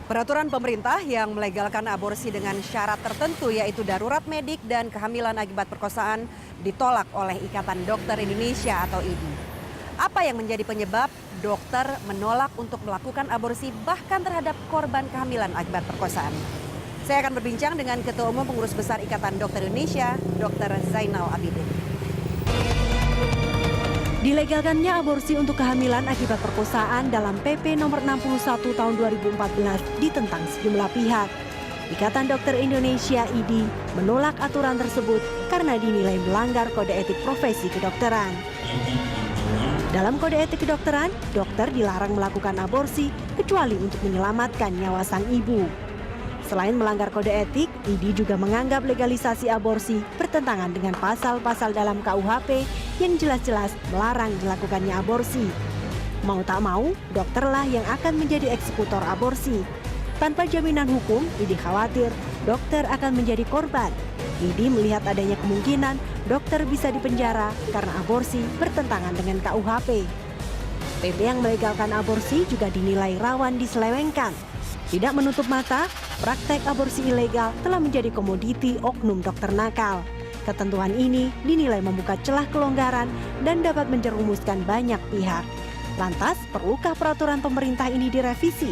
Peraturan pemerintah yang melegalkan aborsi dengan syarat tertentu yaitu darurat medik dan kehamilan akibat perkosaan ditolak oleh Ikatan Dokter Indonesia atau IDI. Apa yang menjadi penyebab dokter menolak untuk melakukan aborsi bahkan terhadap korban kehamilan akibat perkosaan? Saya akan berbincang dengan Ketua Umum Pengurus Besar Ikatan Dokter Indonesia, Dr. Zainal Abidin. Dilegalkannya aborsi untuk kehamilan akibat perkosaan dalam PP nomor 61 tahun 2014 ditentang sejumlah pihak. Ikatan Dokter Indonesia IDI menolak aturan tersebut karena dinilai melanggar kode etik profesi kedokteran. Dalam kode etik kedokteran, dokter dilarang melakukan aborsi kecuali untuk menyelamatkan nyawa sang ibu. Selain melanggar kode etik, IDI juga menganggap legalisasi aborsi bertentangan dengan pasal-pasal dalam KUHP yang jelas-jelas melarang dilakukannya aborsi. Mau tak mau, dokterlah yang akan menjadi eksekutor aborsi. Tanpa jaminan hukum, IDI khawatir dokter akan menjadi korban. IDI melihat adanya kemungkinan dokter bisa dipenjara karena aborsi bertentangan dengan KUHP. PP yang melegalkan aborsi juga dinilai rawan diselewengkan. Tidak menutup mata, praktek aborsi ilegal telah menjadi komoditi oknum dokter nakal. Ketentuan ini dinilai membuka celah kelonggaran dan dapat menjerumuskan banyak pihak. Lantas, perlukah peraturan pemerintah ini direvisi?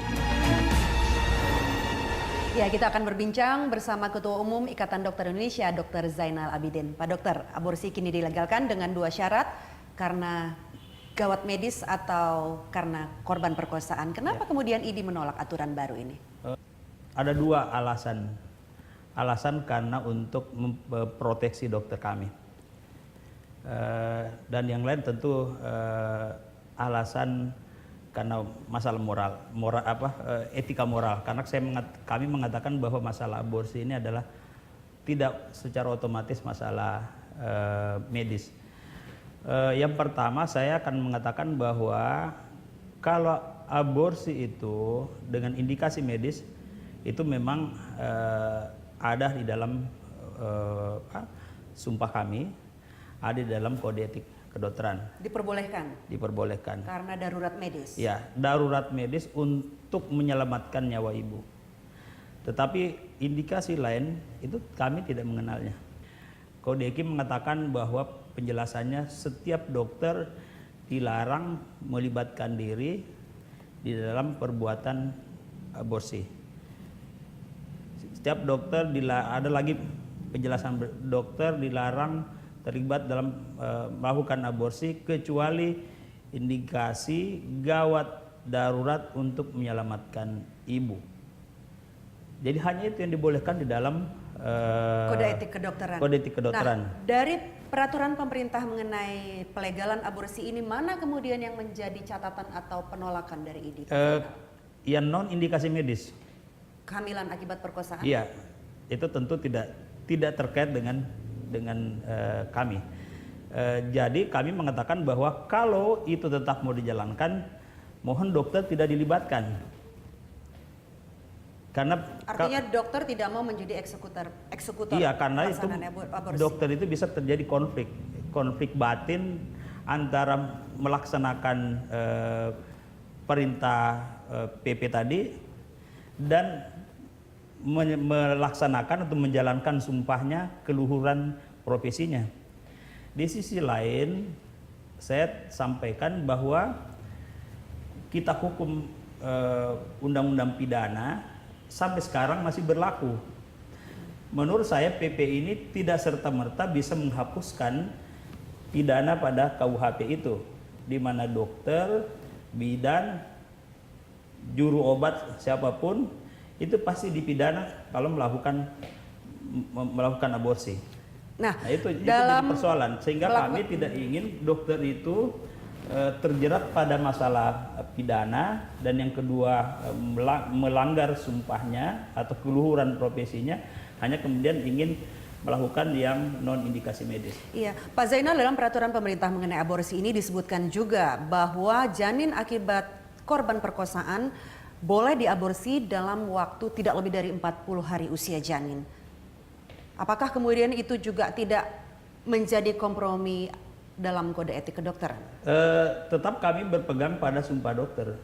Ya, kita akan berbincang bersama Ketua Umum Ikatan Dokter Indonesia, Dr. Zainal Abidin. Pak Dokter, aborsi kini dilegalkan dengan dua syarat, karena gawat medis atau karena korban perkosaan. Kenapa kemudian IDI menolak aturan baru ini? Ada dua alasan. Alasan karena untuk memproteksi dokter kami. Dan yang lain tentu alasan karena masalah etika moral. Karena kami mengatakan bahwa masalah aborsi ini adalah tidak secara otomatis masalah medis. Yang pertama, saya akan mengatakan bahwa kalau aborsi itu dengan indikasi medis itu memang ada di dalam sumpah kami, ada di dalam kode etik kedokteran. Diperbolehkan? Diperbolehkan. Karena darurat medis? Ya, darurat medis untuk menyelamatkan nyawa ibu. Tetapi indikasi lain itu kami tidak mengenalnya. Kode etik mengatakan bahwa penjelasannya setiap dokter dilarang melibatkan diri di dalam perbuatan aborsi. Setiap dokter ada lagi penjelasan dokter dilarang terlibat dalam melakukan aborsi kecuali indikasi gawat darurat untuk menyelamatkan ibu. Jadi hanya itu yang dibolehkan di dalam kode etik kedokteran. Kode etik kedokteran. Nah, dari peraturan pemerintah mengenai pelegalan aborsi ini, mana kemudian yang menjadi catatan atau penolakan dari IDI? Yang non indikasi medis. Kehamilan akibat perkosaan? Iya, itu tentu tidak terkait dengan kami. Jadi kami mengatakan bahwa kalau itu tetap mau dijalankan, mohon dokter tidak dilibatkan. Karena artinya dokter tidak mau menjadi eksekutor. Iya, karena itu aborsi. Dokter itu bisa terjadi konflik batin antara melaksanakan perintah PP tadi dan melaksanakan atau menjalankan sumpahnya keluhuran profesinya. Di sisi lain, saya sampaikan bahwa kita hukum undang-undang pidana sampai sekarang masih berlaku. Menurut saya PP ini tidak serta-merta bisa menghapuskan pidana pada KUHP itu, di mana dokter, bidan, juru obat siapapun itu pasti dipidana kalau melakukan aborsi. Nah, itu jadi persoalan, sehingga kami tidak ingin dokter itu terjerat pada masalah pidana, dan yang kedua melanggar sumpahnya atau keluhuran profesinya, hanya kemudian ingin melakukan yang non indikasi medis. Iya, Pak Zainal, dalam peraturan pemerintah mengenai aborsi ini disebutkan juga bahwa janin akibat korban perkosaan boleh diaborsi dalam waktu tidak lebih dari 40 hari usia janin. Apakah kemudian itu juga tidak menjadi kompromi dalam kode etik kedokteran? Tetap kami berpegang pada sumpah dokter.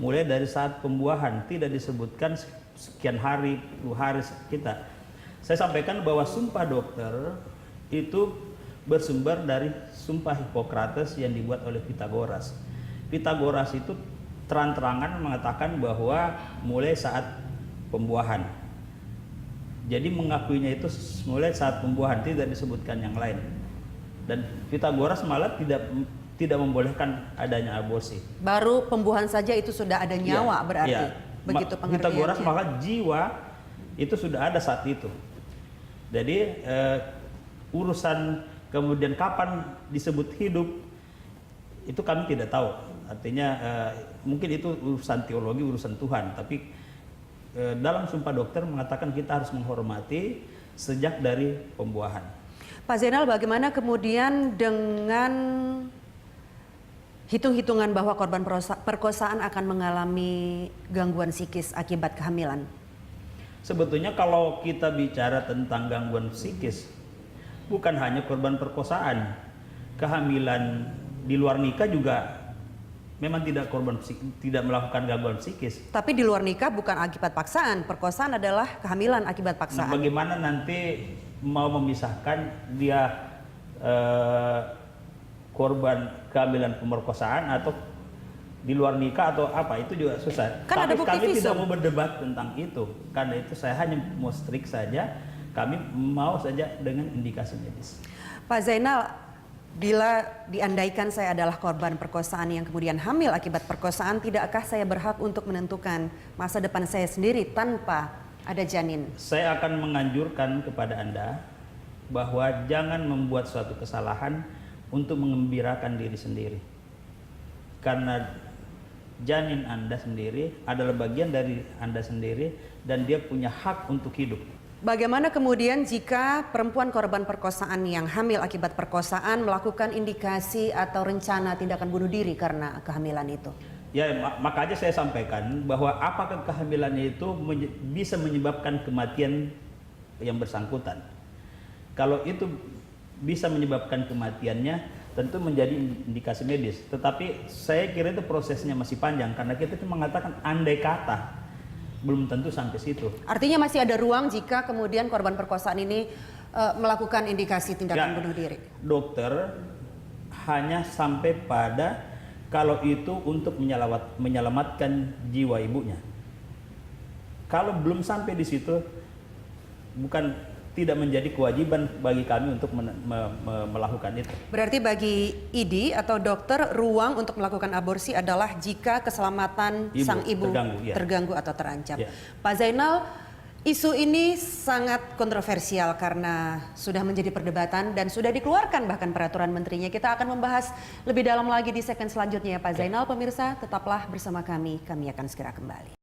mulai dari saat pembuahan, tidak disebutkan sekian hari, 10 hari kita. Saya sampaikan bahwa sumpah dokter itu bersumber dari sumpah Hippocrates yang dibuat oleh Pythagoras. Pythagoras itu terang-terangan mengatakan bahwa mulai saat pembuahan. Jadi mengakuinya itu mulai saat pembuahan, tidak disebutkan yang lain. Dan Pythagoras malah tidak membolehkan adanya aborsi. Baru pembuahan saja itu sudah ada nyawa berarti. Begitu pengertiannya. Pythagoras malah jiwa itu sudah ada saat itu. Jadi urusan kemudian kapan disebut hidup itu kami tidak tahu. Artinya mungkin itu urusan teologi, urusan Tuhan. Tapi dalam sumpah dokter mengatakan kita harus menghormati sejak dari pembuahan. Pak Zainal, bagaimana kemudian dengan hitung-hitungan bahwa korban perkosaan akan mengalami gangguan psikis akibat kehamilan? Sebetulnya kalau kita bicara tentang gangguan psikis, bukan hanya korban perkosaan, kehamilan di luar nikah juga memang tidak melakukan gangguan psikis. Tapi di luar nikah bukan akibat paksaan, perkosaan adalah kehamilan akibat paksaan. Nah, bagaimana nanti mau memisahkan dia korban kehamilan pemerkosaan atau di luar nikah atau apa, itu juga susah. Kan ada Tapi bukti kami visum. tidak mau berdebat tentang itu. Karena itu saya hanya mau strict saja, kami mau saja dengan indikasi medis. Pak Zainal, bila diandaikan saya adalah korban perkosaan yang kemudian hamil akibat perkosaan, tidakkah saya berhak untuk menentukan masa depan saya sendiri tanpa ada janin? Saya akan menganjurkan kepada Anda bahwa jangan membuat suatu kesalahan untuk mengembirakan diri sendiri. Karena janin Anda sendiri adalah bagian dari Anda sendiri dan dia punya hak untuk hidup. Bagaimana kemudian jika perempuan korban perkosaan yang hamil akibat perkosaan melakukan indikasi atau rencana tindakan bunuh diri karena kehamilan itu? Ya, makanya saya sampaikan bahwa apakah kehamilannya itu bisa menyebabkan kematian yang bersangkutan. Kalau itu bisa menyebabkan kematiannya, tentu menjadi indikasi medis. Tetapi saya kira itu prosesnya masih panjang karena kita itu mengatakan andai kata, belum tentu sampai situ. Artinya masih ada ruang jika kemudian korban perkosaan ini melakukan indikasi tindakan bunuh diri. Dokter hanya sampai pada kalau itu untuk menyelamatkan jiwa ibunya. Kalau belum sampai di situ, tidak menjadi kewajiban bagi kami untuk melakukan itu. Berarti bagi ID atau dokter, ruang untuk melakukan aborsi adalah jika keselamatan sang ibu terganggu atau terancam. Ya. Pak Zainal, isu ini sangat kontroversial karena sudah menjadi perdebatan dan sudah dikeluarkan bahkan peraturan menterinya. Kita akan membahas lebih dalam lagi di segmen selanjutnya ya Pak Zainal. Pemirsa, tetaplah bersama kami akan segera kembali.